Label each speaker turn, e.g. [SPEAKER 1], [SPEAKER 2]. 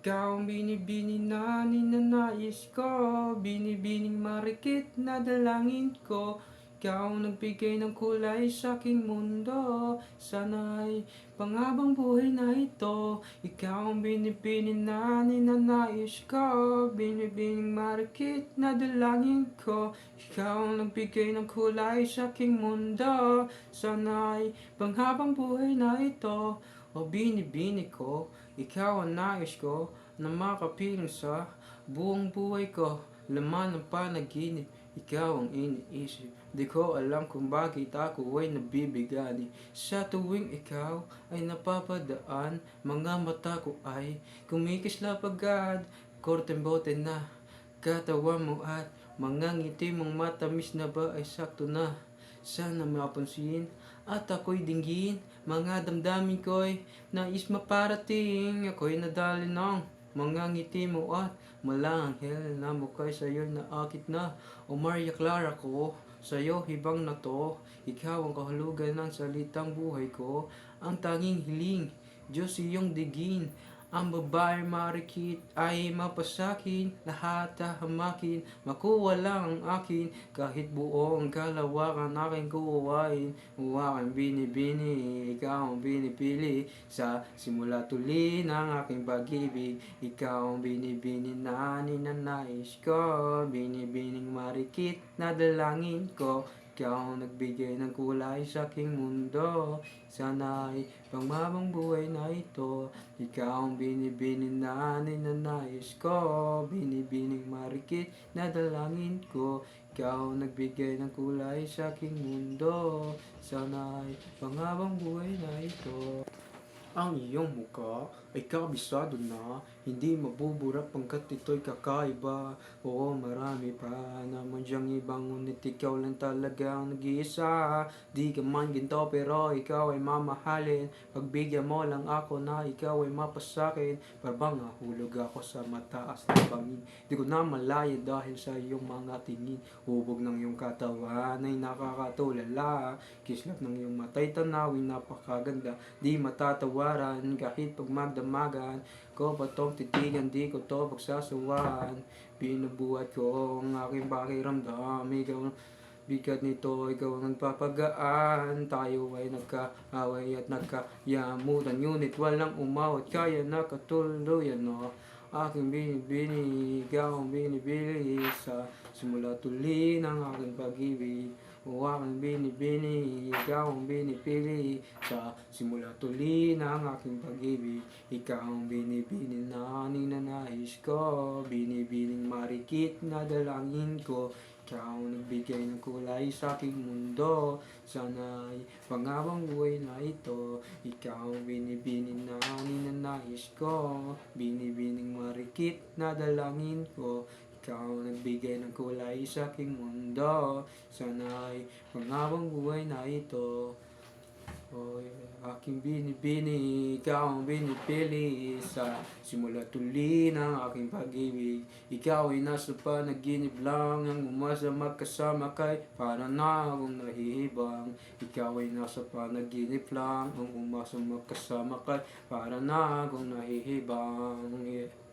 [SPEAKER 1] Ikaw ang binibini na ninanais ko, binibining marikit na dalangin ko. Ikaw ang nagbigay ng kulay sa aking mundo, sana'y panghabang buhay na ito. Ikaw ang binibini na ninanais ko, binibining marikit na dalangin ko. Ikaw ang nagbigay ng kulay sa aking mundo, sana'y panghabang buhay na ito. O binibini ko, ikaw ang nais ko na makapiling sa buong buhay ko. Laman ng panaginip, ikaw ang iniisip. Di ko alam kung bakit ako ay nabibigani. Sa tuwing ikaw ay napapadaan, mga mata ko ay kumikislap agad. Korteng bote na katawan mo at mga ngiti mong matamis na ba ay sakto na. Sana mapansin at ako'y dinggin, mga damdamin ko'y nais maparating. Ako'y nadali ng mga ngiti mo at malanghel na mukhay sa'yo na akit na. O Maria Clara ko, sa'yo hibang na to. Ikaw ang kahulugan ng salitang buhay ko, ang tanging hiling, Diyos iyong digin. Ang babae marikit ay mapasakin, lahat hahamakin, makuha lang ang akin, kahit buong kalawakan aking kuhain. Huwakan binibini, ikaw ang binipili, sa simula tuli ng aking pag-ibig. Ikaw ang binibini na ninanais ko, binibining marikit na dalangin ko. Ikaw ang nagbigay ng kulay sa aking mundo, sana'y pangmamang buhay na ito. Ikaw ang binibini na ninanais ko, binibining marikit na dalangin ko. Ikaw ang nagbigay ng kulay sa aking mundo, sana'y panghabang buhay na ito. Ang iyong mukha ay kabisado na, hindi mabubura pangkat ito'y kakaiba. Oo, marami pa naman diyang ibang, ngunit ikaw lang talaga ang nag-iisa. Di ka man ginto pero ikaw ay mamahalin, pagbigyan mo lang ako na ikaw ay mapasakin. Parang nahulog ako sa mataas na bangin, di ko na malaya dahil sa iyong mga tingin. Hubog ng iyong katawan ay nakakatulala, kislap ng iyong mata'y tanawin napakaganda. Di matatawaran kahit pag magdamagan ko pa tong titigan, di ko to pagsasawaan. Binubuhat ko ang aking pakiramdam, ikaw bigat nito, ikaw ang nagpapagaan. Tayo ay nagkaaway at nagkayamutan, ngunit walang umawat kaya nakatuluyan, no? Aking binibini, ikaw ang binibili, sa simula tuli ng aking pag-ibig. O aking binibini, ikaw ang binipili, sa simula tuli ng aking pag-ibig. Ikaw ang binibini na ninanais ko, binibining marikit na dalangin ko. Ikaw ang nagbigay ng kulay sa aking mundo, sana'y panghabang buhay na ito. Ikaw ang binibini na ninanais ko, binibining marikit na dalangin ko. Ikaw ang nagbigay ng kulay sa aking mundo, sana'y panghabang buhay na ito. O aking binibini, ikaw ang binipili, sa simula tuli ng aking pag-ibig. Ikaw ay nasa panaginip lang, ang umasa magkasama kay para na akong nahihibang. Ikaw ay nasa panaginip lang, ang umasa magkasama kay para na akong nahihibang. Yeah.